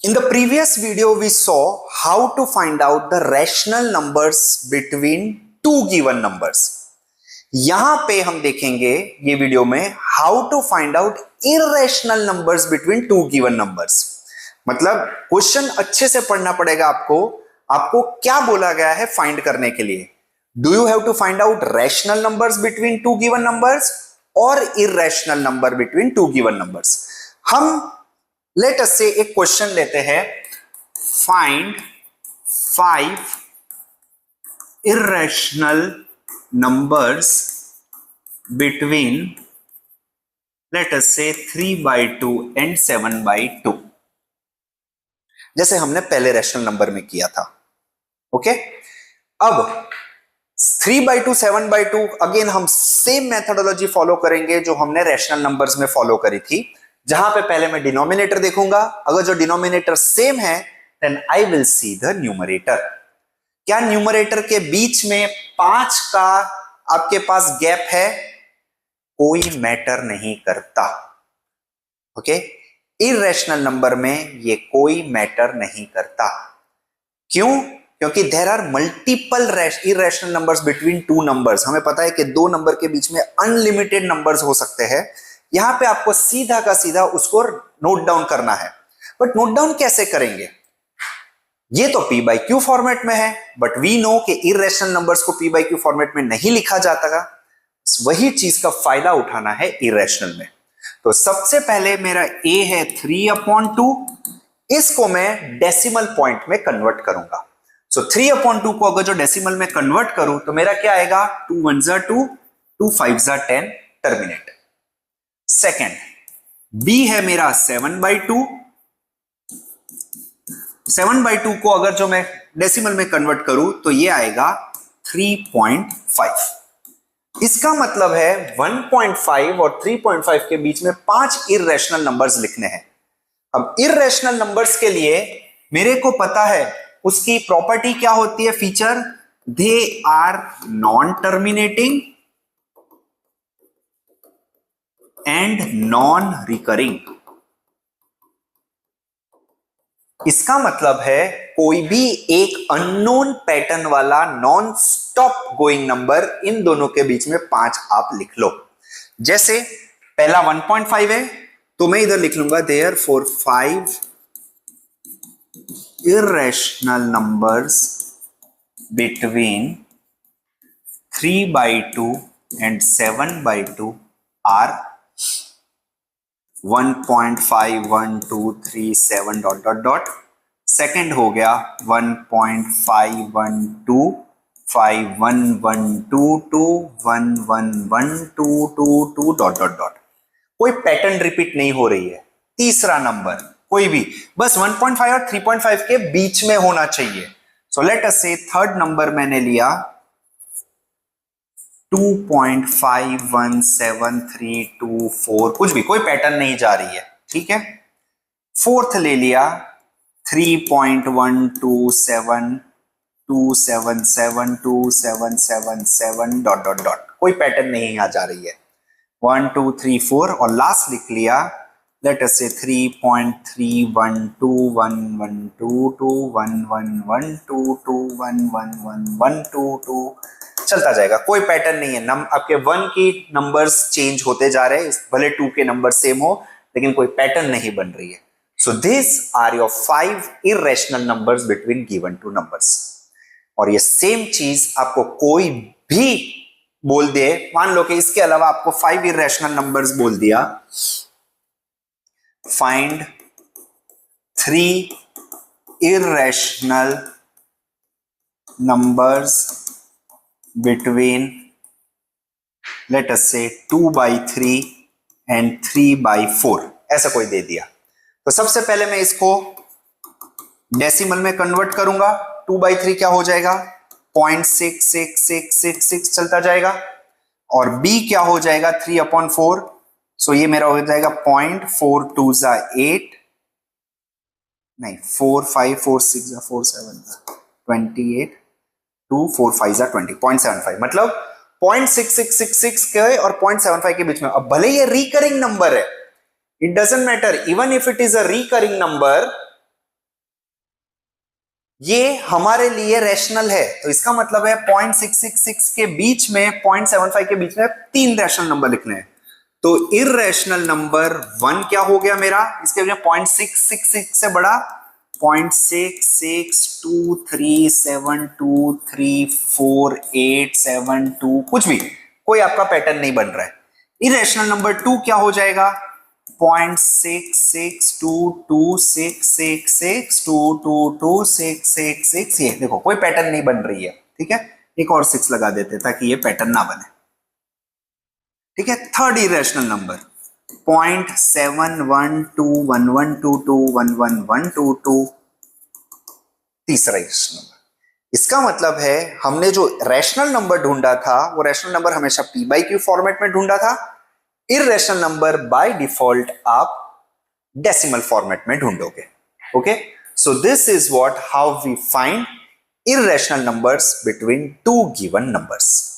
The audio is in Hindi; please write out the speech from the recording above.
In the previous video, we saw how to find out the rational numbers between two given numbers. यहां पे हम देखेंगे ये वीडियो में how to find out irrational numbers between two given numbers. मतलब क्वेश्चन अच्छे से पढ़ना पड़ेगा आपको। आपको क्या बोला गया है फाइंड करने के लिए? Do you have to find out rational numbers between two given numbers और irrational number between two given numbers. हम लेट अस से एक क्वेश्चन लेते हैं, find 5 irrational numbers between let us say 3/2 and 7/2, जैसे हमने पहले रैशनल नंबर में किया था। ओके, अब 3/2 7/2 अगेन हम सेम मेथोडोलॉजी फॉलो करेंगे जो हमने रैशनल नंबर्स में फॉलो करी थी, जहां पे पहले मैं डिनोमिनेटर देखूंगा। अगर जो डिनोमिनेटर सेम है then I will see the numerator. क्या न्यूमरेटर के बीच में 5 का आपके पास गैप है? कोई मैटर नहीं करता। ओके, इरेशनल नंबर में ये कोई मैटर नहीं करता। क्यों? क्योंकि there are multiple irrational numbers between two numbers. हमें पता है कि दो नंबर के बीच में अनलिमिटेड नंबर्स हो सकते हैं। यहां पे आपको सीधा का सीधा उसको नोट डाउन करना है, बट नोट डाउन कैसे करेंगे? ये तो p बाई क्यू फॉर्मेट में है, बट वी नो कि इरेशनल नंबर्स को p बाई क्यू फॉर्मेट में नहीं लिखा जाता का। वही चीज का फायदा उठाना है इरेशनल में। तो सबसे पहले मेरा a है 3/2, इसको मैं डेसिमल पॉइंट में कन्वर्ट करूंगा। सो 3/2 को अगर जो डेसिमल में कन्वर्ट करूं तो मेरा क्या आएगा? 2 1 2, 2 5 10, टर्मिनेट। सेकेंड b है मेरा 7/2। 7/2 को अगर जो मैं डेसिमल में कन्वर्ट करूं तो ये आएगा 3.5। इसका मतलब है 1.5 और 3.5 के बीच में 5 इरेशनल नंबर्स लिखने हैं। अब इरेशनल नंबर्स के लिए मेरे को पता है उसकी प्रॉपर्टी क्या होती है, feature, they are non terminating and non recurring. इसका मतलब है कोई भी एक अननोन पैटर्न वाला नॉन स्टॉप गोइंग नंबर, इन दोनों के बीच में 5 आप लिख लो। जैसे पहला 1.5 है तो मैं इधर लिख लूंगा therefore 5 irrational numbers between 3/2 and 7/2 are 1.5 1 2 3 7 dot dot dot. Second हो गया 1.5 1 2 5 1 1 2 2 1 1 1 2 2 2 डॉट डॉट डॉट। कोई पैटर्न रिपीट नहीं हो रही है। तीसरा नंबर कोई भी, बस 1.5 और 3.5 के बीच में होना चाहिए। सो लेट अस से थर्ड नंबर मैंने लिया 2.517324, कुछ भी, कोई पैटर्न नहीं जा रही है, ठीक है। फोर्थ ले लिया 3.127277277 डॉट डॉट डॉट, कोई पैटर्न नहीं आ जा रही है। 1 2 3 4 और लास्ट लिख लिया लेट अस से 3.312112211122111122, चलता जाएगा, कोई पैटर्न नहीं है। आपके 1 की नंबर्स चेंज होते जा रहे हैं, भले 2 के नंबर सेम हो, लेकिन कोई पैटर्न नहीं बन रही है। So this are your 5 irrational numbers between given two numbers. और ये सेम चीज आपको कोई भी बोल दे, मान लो कि इसके अलावा आपको 5 इरेशनल नंबर्स बोल दिया, find 3 irrational numbers between let us say 2/3 and 3/4, ऐसा कोई दे दिया तो सबसे पहले मैं इसको डेसिमल में कन्वर्ट करूंगा। 2/3 क्या हो जाएगा? 0.66666 चलता जाएगा। और b क्या हो जाएगा? 3/4। सो ये मेरा हो जाएगा 0.42 नहीं 4 5 4 6 4 7 28 2 4 5 20, 0.75, मतलब 0.6666 के और 0.75 के बीच में। अब भले ये रिकरिंग नंबर है, it doesn't matter, even if it is a recurring number, ये हमारे लिए रैशनल है, तो इसका मतलब है 0.666 के बीच में 0.75 के बीच में 3 रैशनल नंबर लिखने हैं। तो इररेशनल नंबर 1 क्या हो गया मेरा, इसके वजह 0.666 से बड़ा 0.66237234872 कुछ भी, कोई आपका पैटर्न नहीं बन रहा है। इरेशनल नंबर 2 क्या हो जाएगा 0.66226662266, ये देखो कोई पैटर्न नहीं बन रही है, ठीक है, एक और 6 लगा देते ताकि ये पैटर्न ना बने, ठीक है। थर्ड इरेशनल नंबर 0.712211221122, तीसरा इरेशनल नंबर। इसका मतलब है हमने जो रैशनल नंबर ढूंढा था वो रैशनल नंबर हमेशा p बाई क्यू फॉर्मेट में ढूंढा था, इररेशनल नंबर बाय डिफॉल्ट आप डेसिमल फॉर्मेट में ढूंढोगे। Okay, so this is what how we find irrational numbers between two given numbers.